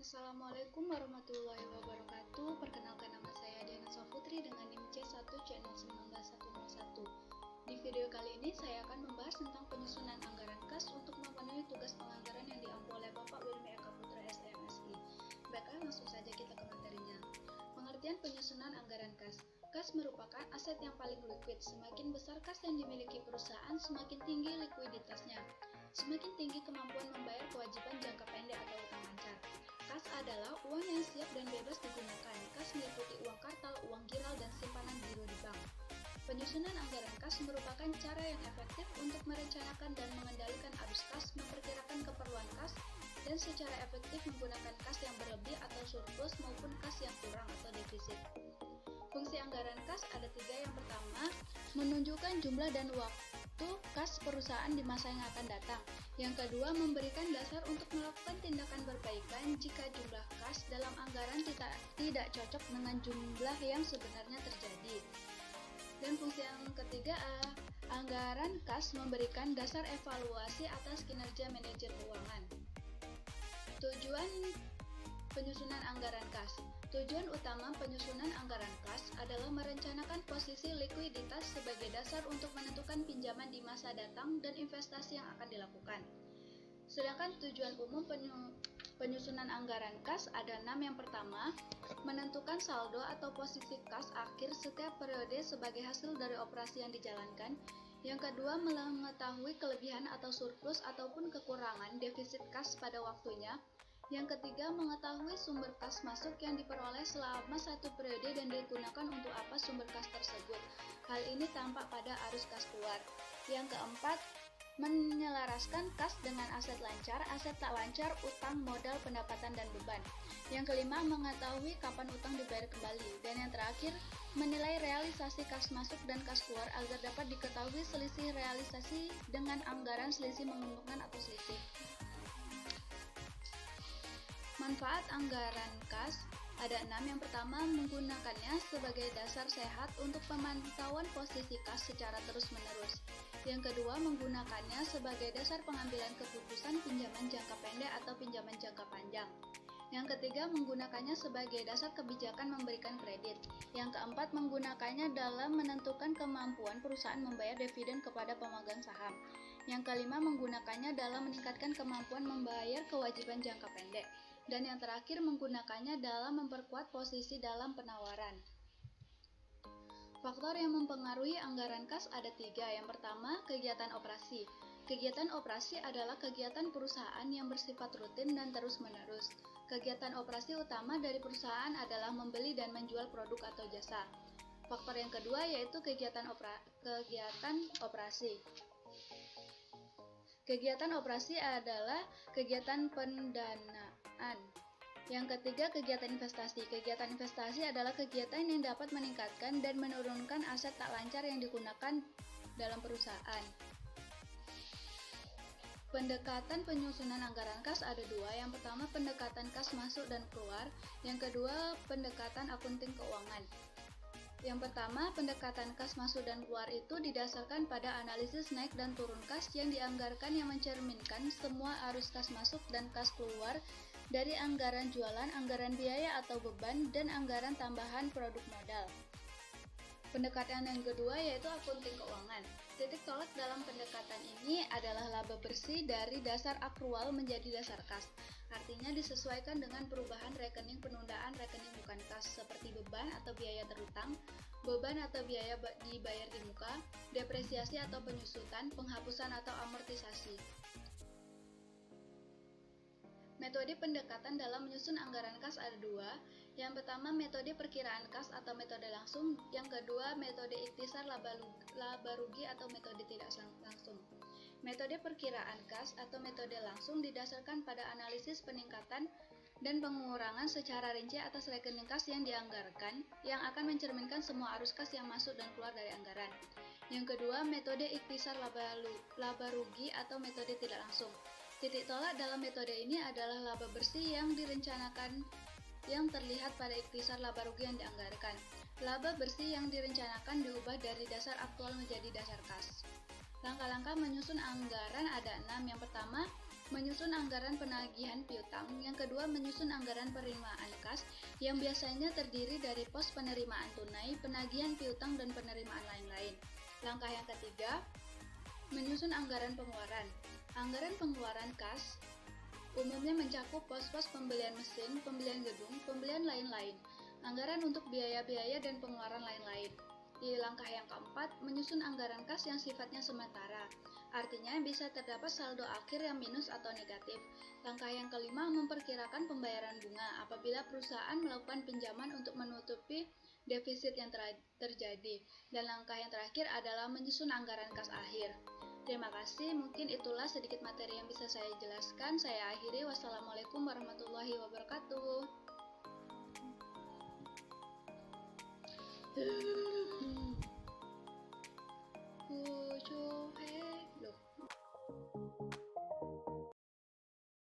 Assalamualaikum warahmatullahi wabarakatuh. Perkenalkan, nama saya Diana Safutri dengan NIM C1C0191101. Di video kali ini saya akan membahas tentang penyusunan anggaran kas untuk memenuhi tugas penganggaran yang diampu oleh Bapak Wilmy Eka Putra SMSI. Baiklah, langsung saja kita ke materinya. Pengertian penyusunan anggaran kas. Kas merupakan aset yang paling liquid. Semakin besar kas yang dimiliki perusahaan, semakin tinggi likuiditasnya. Semakin tinggi kemampuan membayar kewajiban jangka pendek atau utang lancar. Kas adalah uang yang siap dan bebas digunakan. Kas meliputi uang kartal, uang giral, dan simpanan giro di bank. Penyusunan anggaran kas merupakan cara yang efektif untuk merencanakan dan mengendalikan arus kas, memperkirakan keperluan kas, dan secara efektif menggunakan kas yang berlebih atau surplus maupun kas yang kurang atau defisit. Fungsi anggaran kas ada 3. Yang pertama, menunjukkan jumlah dan waktu kas perusahaan di masa yang akan datang. Yang kedua, memberikan dasar untuk melakukan tindakan perbaikan jika jumlah kas dalam anggaran tidak cocok dengan jumlah yang sebenarnya terjadi. Dan fungsi yang ketiga, anggaran kas memberikan dasar evaluasi atas kinerja manajer keuangan. Tujuan penyusunan anggaran kas. Tujuan utama penyusunan anggaran kas adalah merencanakan posisi likuiditas sebagai dasar untuk menentukan pinjaman di masa datang dan investasi yang akan dilakukan. Sedangkan tujuan umum penyusunan anggaran kas ada 6. Yang pertama, menentukan saldo atau posisi kas akhir setiap periode sebagai hasil dari operasi yang dijalankan. Yang kedua, mengetahui kelebihan atau surplus ataupun kekurangan defisit kas pada waktunya. Yang ketiga, mengetahui sumber kas masuk yang diperoleh selama satu periode dan digunakan untuk apa sumber kas tersebut. Hal ini tampak pada arus kas keluar. Yang keempat, menyelaraskan kas dengan aset lancar, aset tak lancar, utang, modal, pendapatan, dan beban. Yang kelima, mengetahui kapan utang dibayar kembali. Dan yang terakhir, menilai realisasi kas masuk dan kas keluar agar dapat diketahui selisih realisasi dengan anggaran, selisih menguntungkan atau selisih. Manfaat anggaran kas ada 6. Yang pertama, menggunakannya sebagai dasar sehat untuk pemantauan posisi kas secara terus-menerus. Yang kedua, menggunakannya sebagai dasar pengambilan keputusan pinjaman jangka pendek atau pinjaman jangka panjang. Yang ketiga, menggunakannya sebagai dasar kebijakan memberikan kredit. Yang keempat, menggunakannya dalam menentukan kemampuan perusahaan membayar dividen kepada pemegang saham. Yang kelima, menggunakannya dalam meningkatkan kemampuan membayar kewajiban jangka pendek. Dan yang terakhir, menggunakannya dalam memperkuat posisi dalam penawaran. Faktor yang mempengaruhi anggaran kas ada 3. Yang pertama, kegiatan operasi. Kegiatan operasi adalah kegiatan perusahaan yang bersifat rutin dan terus-menerus. Kegiatan operasi utama dari perusahaan adalah membeli dan menjual produk atau jasa. Faktor yang kedua yaitu kegiatan operasi. Kegiatan operasi adalah kegiatan pendanaan. Yang ketiga, kegiatan investasi. Kegiatan investasi adalah kegiatan yang dapat meningkatkan dan menurunkan aset tak lancar yang digunakan dalam perusahaan. Pendekatan penyusunan anggaran kas ada 2. Yang pertama, pendekatan kas masuk dan keluar. Yang kedua, pendekatan akunting keuangan. Yang pertama, pendekatan kas masuk dan keluar itu didasarkan pada analisis naik dan turun kas yang dianggarkan yang mencerminkan semua arus kas masuk dan kas keluar dari anggaran jualan, anggaran biaya atau beban, dan anggaran tambahan produk modal. Pendekatan yang kedua yaitu akunting keuangan. Titik tolak dalam pendekatan ini adalah laba bersih dari dasar akrual menjadi dasar kas. Artinya disesuaikan dengan perubahan rekening penundaan rekening bukan kas seperti beban atau biaya terutang, beban atau biaya dibayar di muka, depresiasi atau penyusutan, penghapusan atau amortisasi. Metode pendekatan dalam menyusun anggaran kas ada 2. Yang pertama, metode perkiraan kas atau metode langsung. Yang kedua, metode ikhtisar laba rugi atau metode tidak langsung. Metode perkiraan kas atau metode langsung didasarkan pada analisis peningkatan dan pengurangan secara rinci atas rekening kas yang dianggarkan, yang akan mencerminkan semua arus kas yang masuk dan keluar dari anggaran. Yang kedua, metode ikhtisar laba rugi atau metode tidak langsung. Titik tolak dalam metode ini adalah laba bersih yang direncanakan yang terlihat pada ikhtisar laba rugi yang dianggarkan. Laba bersih yang direncanakan diubah dari dasar aktual menjadi dasar kas. Langkah-langkah menyusun anggaran ada 6. Yang pertama, menyusun anggaran penagihan piutang. Yang kedua, menyusun anggaran penerimaan kas yang biasanya terdiri dari pos penerimaan tunai, penagihan piutang, dan penerimaan lain-lain. Langkah yang ketiga, menyusun anggaran pengeluaran. Anggaran pengeluaran kas umumnya mencakup pos-pos pembelian mesin, pembelian gedung, pembelian lain-lain, anggaran untuk biaya-biaya dan pengeluaran lain-lain. Di langkah yang keempat, menyusun anggaran kas yang sifatnya sementara, artinya bisa terdapat saldo akhir yang minus atau negatif. Langkah yang kelima, memperkirakan pembayaran bunga apabila perusahaan melakukan pinjaman untuk menutupi defisit yang terjadi. Dan langkah yang terakhir adalah menyusun anggaran kas akhir. Terima kasih, mungkin itulah sedikit materi yang bisa saya jelaskan. Saya akhiri, wassalamualaikum warahmatullahi wabarakatuh. Puju